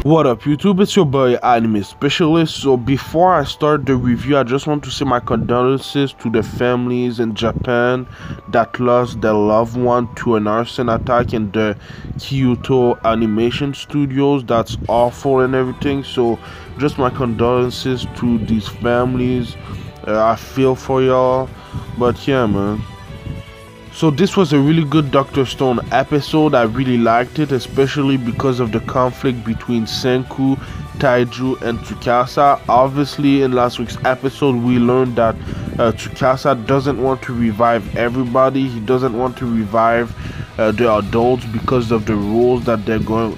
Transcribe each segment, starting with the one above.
What up YouTube, it's your boy Anime Specialist. So before I start the review, I just want to say my condolences to the families in Japan that lost their loved one to an arson attack in the Kyoto Animation Studios. That's awful and everything, so just my condolences to these families. I feel for y'all, but yeah, man. So this was a really good Dr. Stone episode. I really liked it, especially because of the conflict between Senku, Taiju, and Tsukasa. Obviously, in last week's episode, we learned that Tsukasa doesn't want to revive everybody. He doesn't want to revive the adults because of the rules that they're going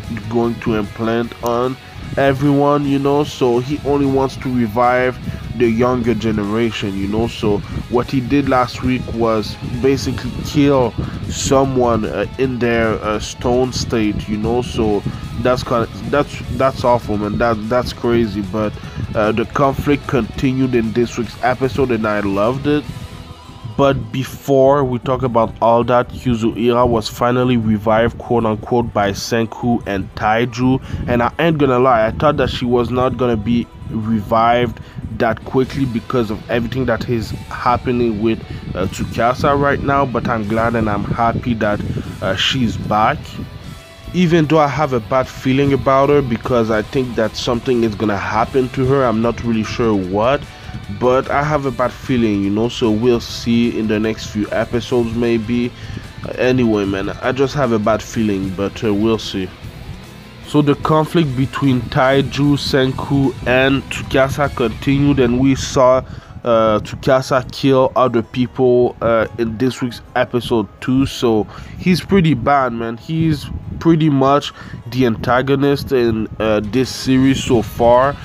to implant on everyone, you know. So he only wants to revive the younger generation, you know. So what he did last week was basically kill someone in their stone state, you know. So that's awful, man. That's crazy. But the conflict continued in this week's episode, and I loved it. But before we talk about all that, Yuzuriha was finally revived, quote unquote, by Senku and Taiju. And I ain't gonna lie, I thought that she was not gonna be revived that quickly because of everything that is happening with Tsukasa right now. But I'm glad and I'm happy that she's back. Even though I have a bad feeling about her because I think that something is gonna happen to her. I'm not really sure what, but I have a bad feeling, you know. So we'll see in the next few episodes maybe. Anyway, man, I just have a bad feeling, but we'll see. So the conflict between Taiju, Senku, and Tsukasa continued, and we saw Tsukasa kill other people in this week's episode too. So he's pretty bad, man. He's pretty much the antagonist in this series so far.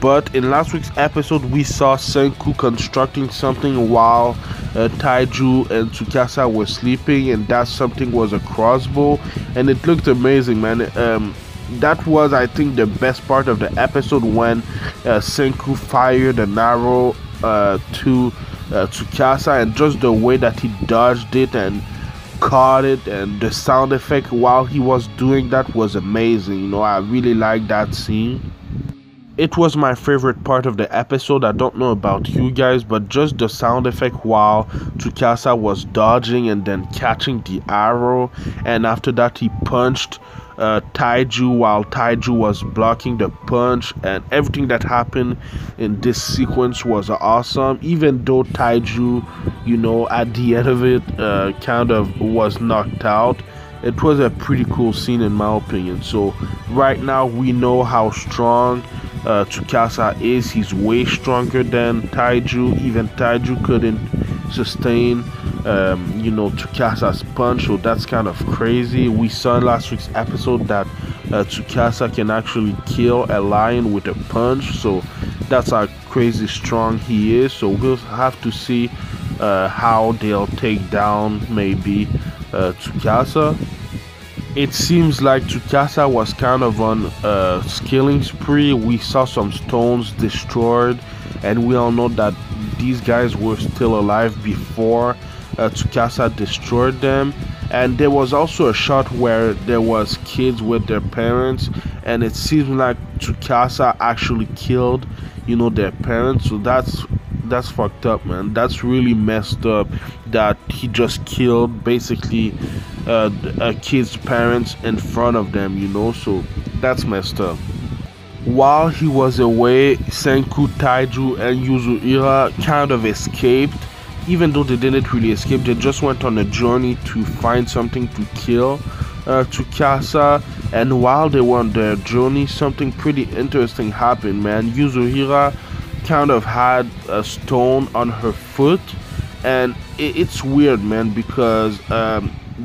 But in last week's episode, we saw Senku constructing something while Taiju and Tsukasa were sleeping, and that something was a crossbow, and it looked amazing, man. That was, I think, the best part of the episode when Senku fired an arrow to Tsukasa, and just the way that he dodged it and caught it, and the sound effect while he was doing that was amazing. You know, I really liked that scene. It was my favorite part of the episode. I don't know about you guys, but just the sound effect while Tsukasa was dodging and then catching the arrow, and after that he punched Taiju while Taiju was blocking the punch, and everything that happened in this sequence was awesome. Even though Taiju, you know, at the end of it kind of was knocked out, it was a pretty cool scene in my opinion. So right now we know how strong Tsukasa is. He's way stronger than Taiju. Even Taiju couldn't sustain you know, Tsukasa's punch, so that's kind of crazy. We saw in last week's episode that Tsukasa can actually kill a lion with a punch, so that's how crazy strong he is. So we'll have to see how they'll take down maybe Tsukasa. It seems like Tsukasa was kind of on a skilling spree. We saw some stones destroyed, and we all know that these guys were still alive before Tsukasa destroyed them. And there was also a shot where there was kids with their parents, and it seems like Tsukasa actually killed, you know, their parents. So that's fucked up, man. That's really messed up that he just killed basically a kid's parents in front of them, you know. So that's messed up. While he was away, Senku, Taiju, and Yuzuriha kind of escaped. Even though they didn't really escape, they just went on a journey to find something to kill Tsukasa. And while they were on their journey, something pretty interesting happened, man. Yuzuriha kind of had a stone on her foot, and it's weird, man, because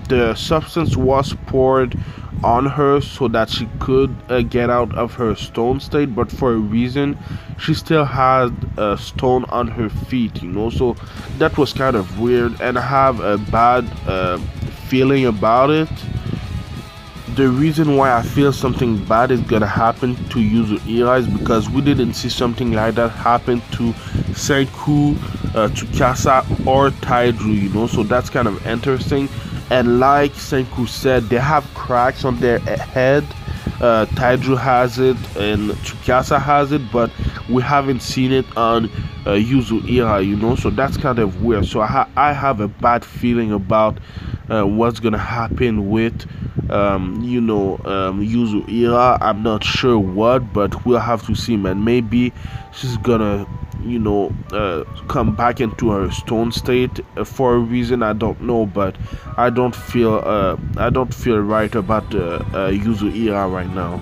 the substance was poured on her so that she could get out of her stone state, but for a reason she still had a stone on her feet, you know. So that was kind of weird, and I have a bad feeling about it. The reason why I feel something bad is gonna happen to Yuzuriha is because we didn't see something like that happen to Senku, Tsukasa, or Taiju, you know. So that's kind of interesting. And like Senku said, they have cracks on their head Taiju has it and Tsukasa has it, but we haven't seen it on Yuzu Ira, you know, so that's kind of weird. So I have a bad feeling about what's gonna happen with Yuzu Ira. I'm not sure what, but we'll have to see, man. Maybe she's gonna come back into her stone state for a reason. I don't know, but I don't feel right about Yuzu Ira right now.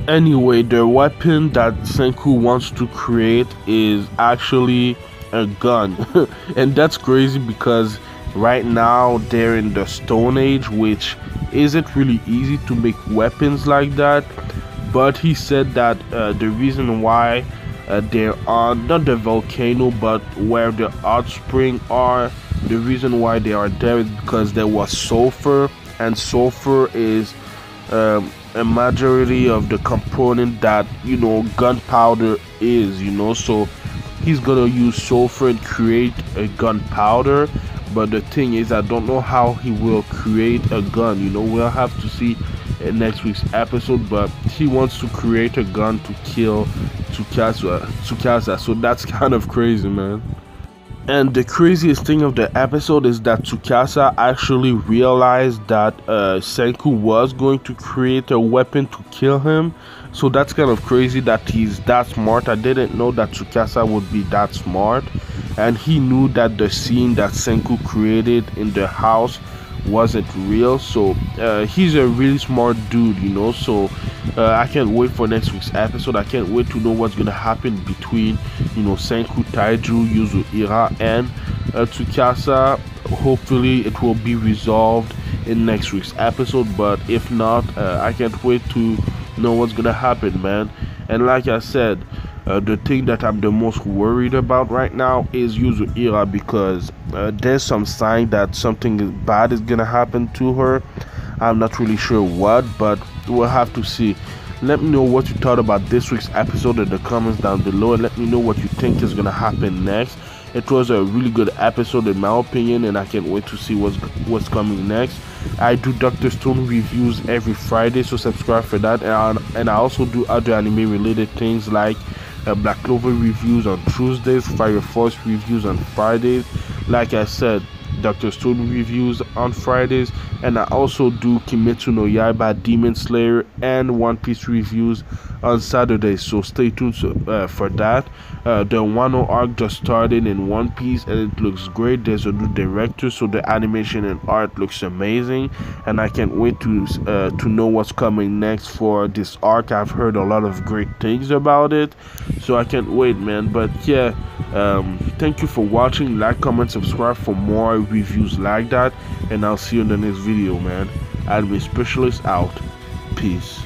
Anyway, the weapon that Senku wants to create is actually a gun. And that's crazy because right now they're in the Stone Age, which isn't really easy to make weapons like that. But he said that the reason why they're on not the volcano but where the offspring are, the reason why they are there is because there was sulfur, and sulfur is a majority of the component that gunpowder is, so he's gonna use sulfur and create a gunpowder. But the thing is, I don't know how he will create a gun. We'll have to see in next week's episode, but he wants to create a gun to kill Tsukasa, so that's kind of crazy, man. And the craziest thing of the episode is that Tsukasa actually realized that Senku was going to create a weapon to kill him. So that's kind of crazy that he's that smart. I didn't know that Tsukasa would be that smart. And he knew that the scene that Senku created in the house wasn't real. So he's a really smart dude, so I can't wait for next week's episode. I can't wait to know what's gonna happen between Senku, Taiju, Yuzu Ira, and Tsukasa. Hopefully it will be resolved in next week's episode, but if not, I can't wait to know what's gonna happen, man. And like I said, the thing that I'm the most worried about right now is Yuzu Ira, because there's some sign that something bad is gonna happen to her. I'm not really sure what, but we'll have to see. Let me know what you thought about this week's episode in the comments down below, and let me know what you think is gonna happen next. It was a really good episode in my opinion, and I can't wait to see what's coming next. I do Dr. Stone reviews every Friday, so subscribe for that. And I also do other anime related things like Black Clover reviews on Tuesdays, Fire Force reviews on Fridays. Like I said, Dr. Stone reviews on Fridays, and I also do Kimetsu no Yaiba, Demon Slayer, and One Piece reviews on Saturdays, so stay tuned for that. The Wano arc just started in One Piece, and it looks great. There's a new director, so the animation and art looks amazing, and I can't wait to know what's coming next for this arc. I've heard a lot of great things about it, so I can't wait, man. But yeah, thank you for watching. Like, comment, subscribe for more reviews like that, and I'll see you in the next video, man. Anime Specialist out. Peace.